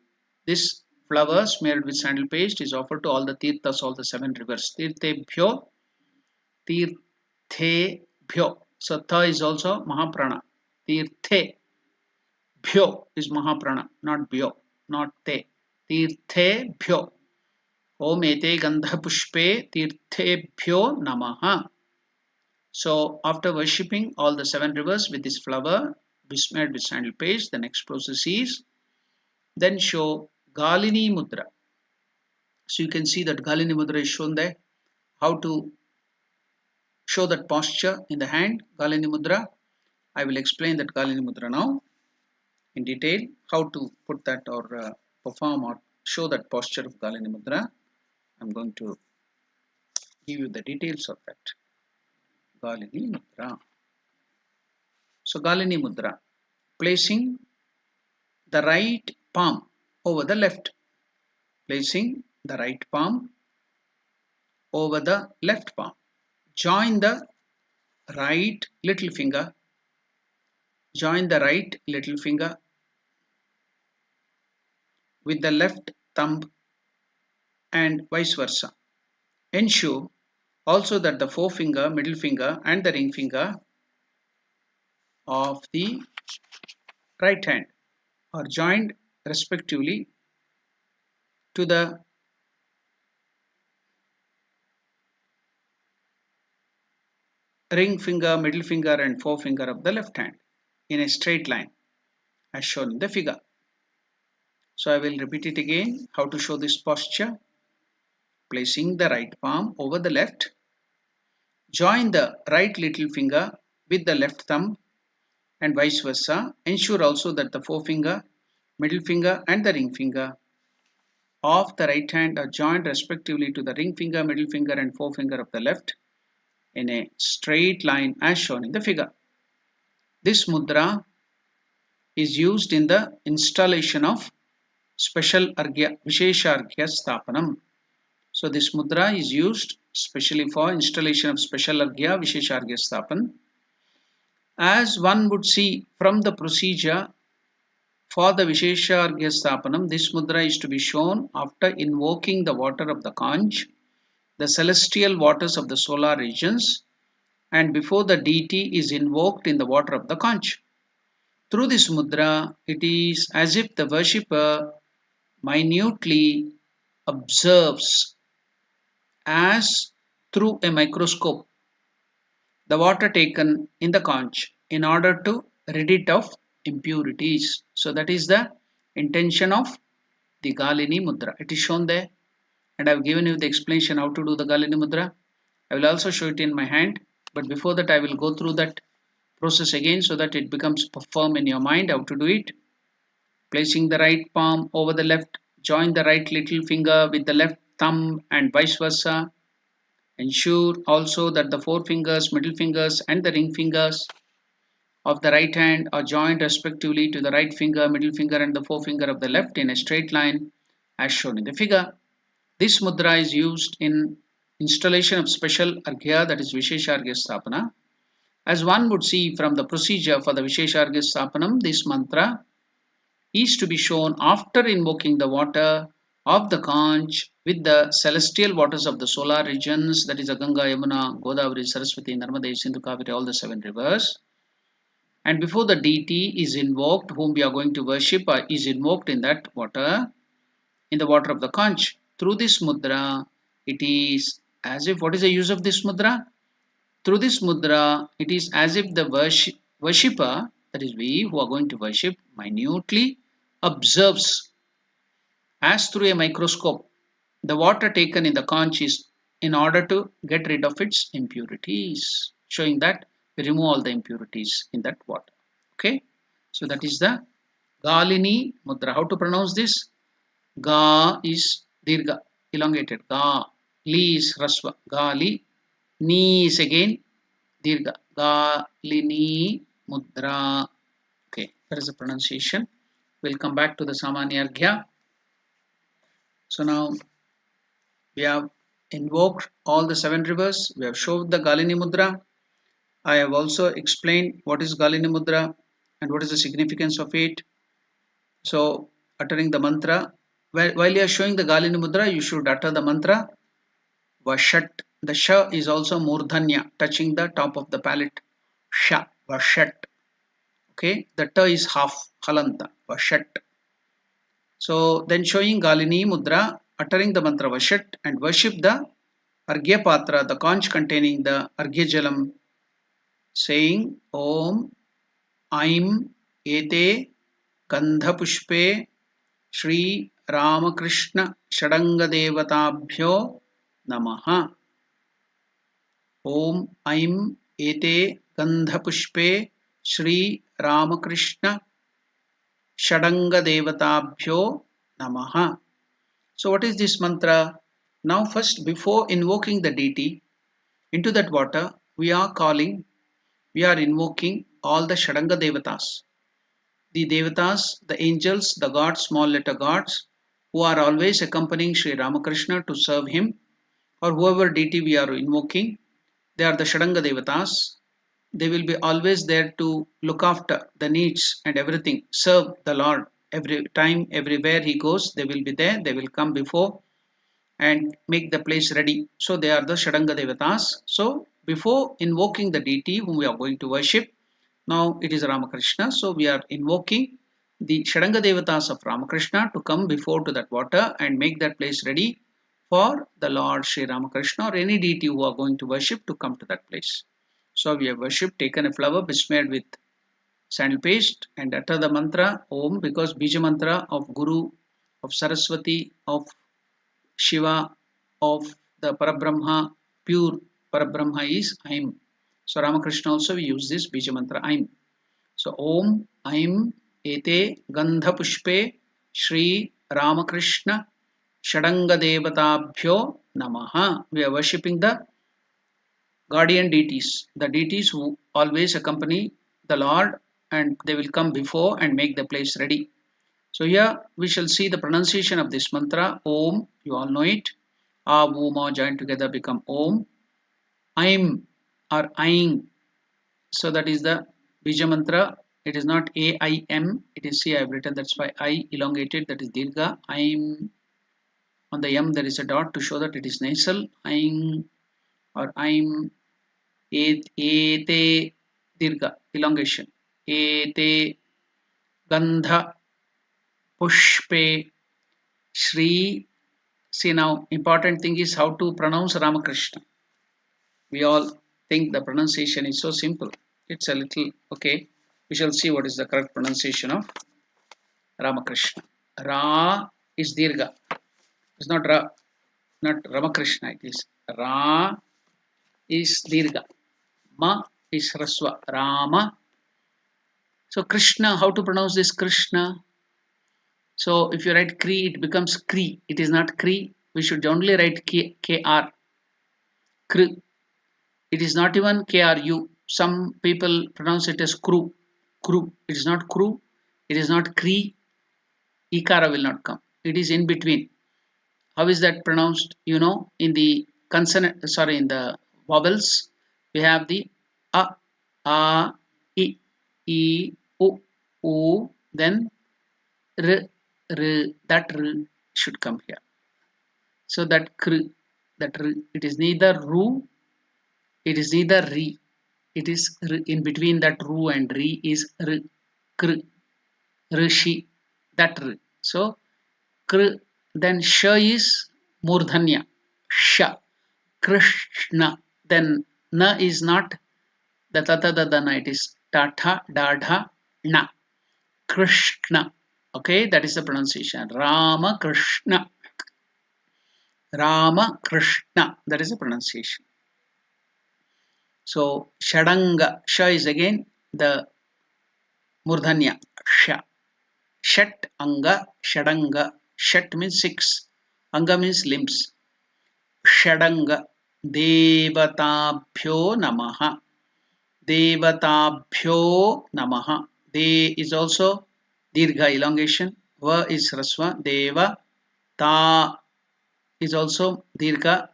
This flower smeared with sandal paste is offered to all the tirthas, all the seven rivers. Tirtebhyo, Tirthebhyo. So Tha is also Mahaprana. Tirthe. Bhyo is Mahaprana, not Bhyo, not Te. Tirthebhyo. Om Ete Gandha Pushpe Tirthebhyo Namaha. So after worshipping all the seven rivers with this flower besmeared with sandal paste, the next process is then show Galini Mudra. So you can see that Galini Mudra is shown there. How to show that posture in the hand, Galini Mudra. I will explain that Galini Mudra now in detail, how to put that or perform or show that posture of Galini Mudra. I'm going to give you the details of that. Galini Mudra. So Galini Mudra, placing the right palm over the left. Placing the right palm over the left palm. Join the right little finger. Join the right little finger with the left thumb and vice versa. Ensure also that the forefinger, middle finger and the ring finger of the right hand are joined respectively to the ring finger, middle finger and forefinger of the left hand in a straight line as shown in the figure. So I will repeat it again, how to show this posture. Placing the right palm over the left. Join the right little finger with the left thumb and vice versa. Ensure also that the forefinger, middle finger and the ring finger of the right hand are joined respectively to the ring finger, middle finger and forefinger of the left in a straight line as shown in the figure. This mudra is used in the installation of special arghya, Vishesha Arghya Sthapanam. So this mudra is used specially for installation of special arghya, Vishesha Arghya Sthapan. As one would see from the procedure for the Vishesha Arghya Sthapanam, this mudra is to be shown after invoking the water of the conch, the celestial waters of the solar regions, and before the deity is invoked in the water of the conch. Through this mudra, it is as if the worshipper minutely observes as through a microscope the water taken in the conch in order to rid it of impurities. So that is the intention of the Galini Mudra. It is shown there and I have given you the explanation how to do the Galini Mudra. I will also show it in my hand, but before that I will go through that process again so that it becomes firm in your mind how to do it. Placing the right palm over the left, join the right little finger with the left thumb and vice versa. Ensure also that the forefingers, middle fingers and the ring fingers of the right hand are joined respectively to the right finger, middle finger and the forefinger of the left in a straight line as shown in the figure. This mudra is used in installation of special arghya, that is Vishesha Arghya Sthapana. As one would see from the procedure for the Vishesha Arghya Sthapanam, this mantra is to be shown after invoking the water of the conch with the celestial waters of the solar regions, that is Ganga, Yamuna, Godavari, Saraswati, Narmada, Sindhu, Kaveri, all the 7 rivers. And before the deity is invoked, whom we are going to worship, is invoked in that water, in the water of the conch. Through this mudra, it is as if, what is the use of this mudra? Through this mudra, it is as if the worshipper, that is we who are going to worship, minutely observes, as through a microscope, the water taken in the conch is in order to get rid of its impurities, showing that we remove all the impurities in that water. Okay, so that is the Galini mudra. How to pronounce this? Ga is dirgha, elongated. Ga. Li is rasva. Gali. Ni is again dirgha. Galini mudra. Okay, that is the pronunciation. We'll come back to the Samanya Arghya. So now we have invoked all the 7 rivers. We have shown the Galini mudra. I have also explained what is Galini mudra and what is the significance of it. So uttering the mantra, while you are showing the Galini mudra, you should utter the mantra Vashat. The Sha is also Murdhanya, touching the top of the palate. Sha, Vashat. Okay, the Ta is half, Halanta, Vashat. So then showing Galini mudra, uttering the mantra Vashat and worship the Arghya Patra, the conch containing the Arghya Jalam, saying Om Aim Ete Gandha Pushpe Shri Ramakrishna Shadanga Devatabhyo Namaha. Om Aim Ete Gandha Pushpe Shri Ramakrishna Shadanga Devatabhyo Namaha. So what is this mantra? Now first, before invoking the deity into that water, we are invoking all the Shadanga Devatas. The Devatas, the angels, the gods, small letter gods, who are always accompanying Sri Ramakrishna to serve him, or whoever deity we are invoking, they are the Shadanga Devatas. They will be always there to look after the needs and everything, serve the Lord. Every time, everywhere he goes, they will be there, they will come before and make the place ready. So they are the Shadanga Devatas. So before invoking the deity whom we are going to worship, now it is Ramakrishna. So we are invoking the Shadanga Devatas of Ramakrishna to come before to that water and make that place ready for the Lord Sri Ramakrishna or any deity who are going to worship to come to that place. So we have worshipped, taken a flower besmeared with sandal paste and utter the mantra Om, because Bija mantra of Guru, of Saraswati, of Shiva, of the Parabrahma, pure Parabrahma is Aim. So Ramakrishna also we use this Bija mantra Aim. So Om Aim Ete Gandha Pushpe Shri Ramakrishna Shadanga Devatabhyo Namaha. We are worshipping the guardian deities, the deities who always accompany the Lord and they will come before and make the place ready. So here we shall see the pronunciation of this mantra Om. You all know it. A, Vu, Ma joined together become Om. Aim or Aing. So that is the Bija mantra. It is not A-I-M. It is C I have written. That's why I elongated. That is Dirgha. Aim. On the M there is a dot to show that it is nasal. Aing or Aim. Ete Dirgha. Elongation. Ete Gandha Pushpe Shri. See now, important thing is how to pronounce Ramakrishna. We all think the pronunciation is so simple. It's a little, okay. We shall see what is the correct pronunciation of Ramakrishna. Ra is Dirgha. It's not Ra, not Ramakrishna. It is Ra is Dirgha. Ma is Raswa. Rama. So Krishna, how to pronounce this Krishna? So if you write Kri, it becomes Kri. It is not Kri. We should only write K-R. Kri. It is not even KRU. Some people pronounce it as Kru. Kru. It is not Kru. It is not Kri. Ikara will not come. It is in between. How is that pronounced? In the consonant, sorry, in the vowels, we have the a, a, I, u, then r, r. That r should come here. So that kr, that r, it is neither ru, it is neither re. It is r, in between that ru and re is r, kr, rishi, that r. So kr, then sh is murdhanya, sha, Krishna. Then na is not the tata dadana, it is tata dadha na, Krishna. Okay, that is the pronunciation. Ramakrishna, Ramakrishna, that is the pronunciation. So shadanga, sha is again the murdhanya, sha. Shat anga, shadanga. Shat means 6, anga means limbs. Shadanga, devatabhyo namaha, devatabhyo namaha. De is also dirgha elongation, va is rasva, deva, ta is also dirgha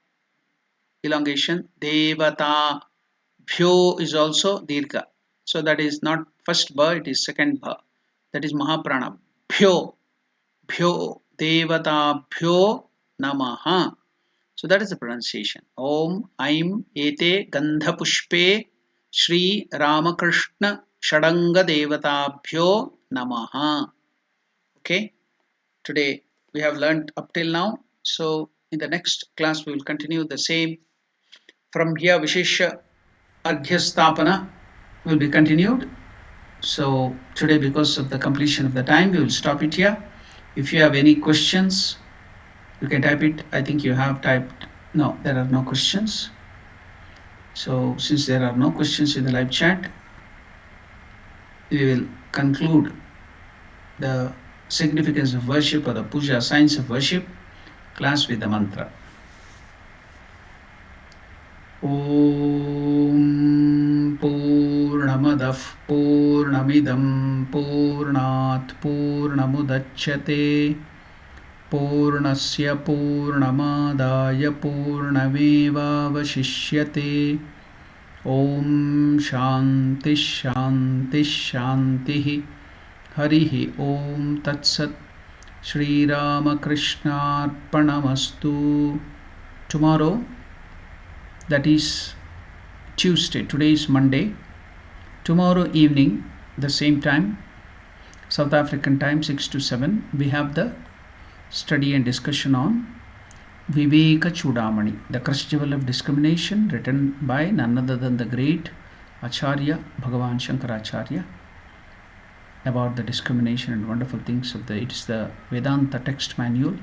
elongation, devata, bhyo is also dirgha. So that is not first ba, it is second ba. That is mahaprana. Bhyo, bhyo, devata, bhyo namaha. So that is the pronunciation. Om Aim Ete Gandha Pushpe Shri Ramakrishna Shadanga Devatabhyo Namaha. Okay, today we have learned up till now. So in the next class we will continue the same. From here Vishesha Arghya will be continued. So today, because of the completion of the time, we will stop it here. If you have any questions, you can type it. I think you have typed. No, there are no questions. So since there are no questions in the live chat, we will conclude the significance of worship or the puja, science of worship class with the mantra. Om Purnamadah Purnamidam Purnat Purnamudachyate Purnasya Purnamadaya Purnamevavashishyate. Om Shanti Shanti Shanti. Harihi Om Tatsat. Shri Ramakrishna Arpanamastu. Tomorrow, that is Tuesday, today is Monday. Tomorrow evening, the same time, South African time 6 to 7, we have the study and discussion on Viveka Chudamani, the crucible of discrimination, written by none other than the great Acharya Bhagavan Shankaracharya, about the discrimination and wonderful things of it is the Vedanta text manual,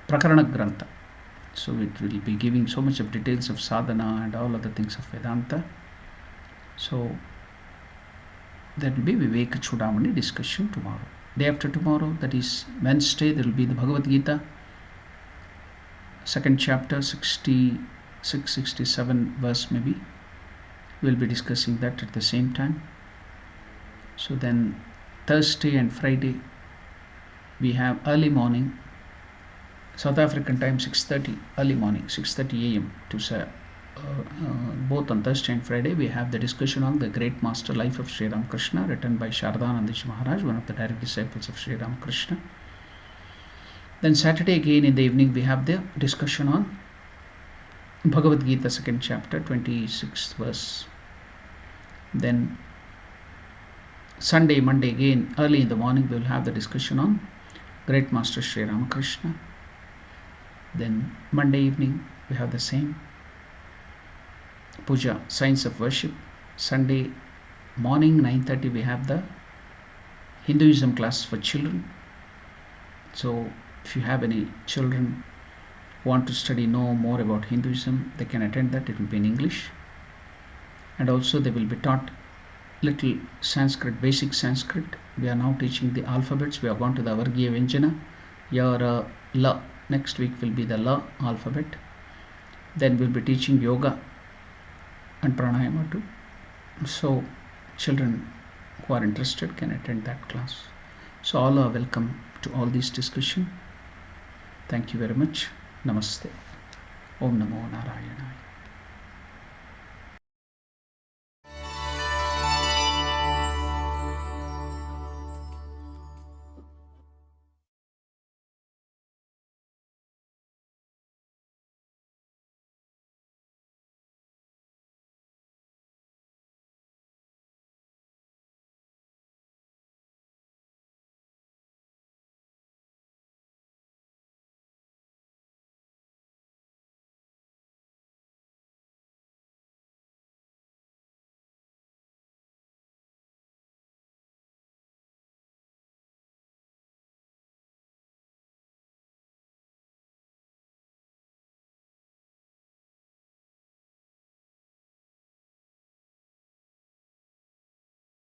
Prakarana Grantha. So it will be giving so much of details of sadhana and all other things of Vedanta. So that will be Viveka Chudamani discussion tomorrow. Day after tomorrow, that is Wednesday, there will be the Bhagavad Gita, second chapter, 66, 67 verse maybe. We will be discussing that at the same time. So then Thursday and Friday, we have early morning, South African time 6:30, early morning 6:30 a.m. to both on Thursday and Friday we have the discussion on the great master life of Sri Ramakrishna, written by Shardanandaji Maharaj, one of the direct disciples of Sri Ramakrishna. Then Saturday again in the evening we have the discussion on Bhagavad Gita, second chapter, 26th verse. Then Sunday, Monday again early in the morning we will have the discussion on great master Sri Ramakrishna. Then Monday evening we have the same puja, science of worship. Sunday morning 9:30 we have the Hinduism class for children. So if you have any children who want to know more about Hinduism, they can attend that. It will be in English, and also they will be taught little Sanskrit, basic Sanskrit. We are now teaching the alphabets. We have gone to the Vargiya Vyanjana, Ya, La. Next week will be the La alphabet. Then we'll be teaching yoga and pranayama too. So children who are interested can attend that class. So all are welcome to all these discussion. Thank you very much. Namaste. Om Namo Narayana.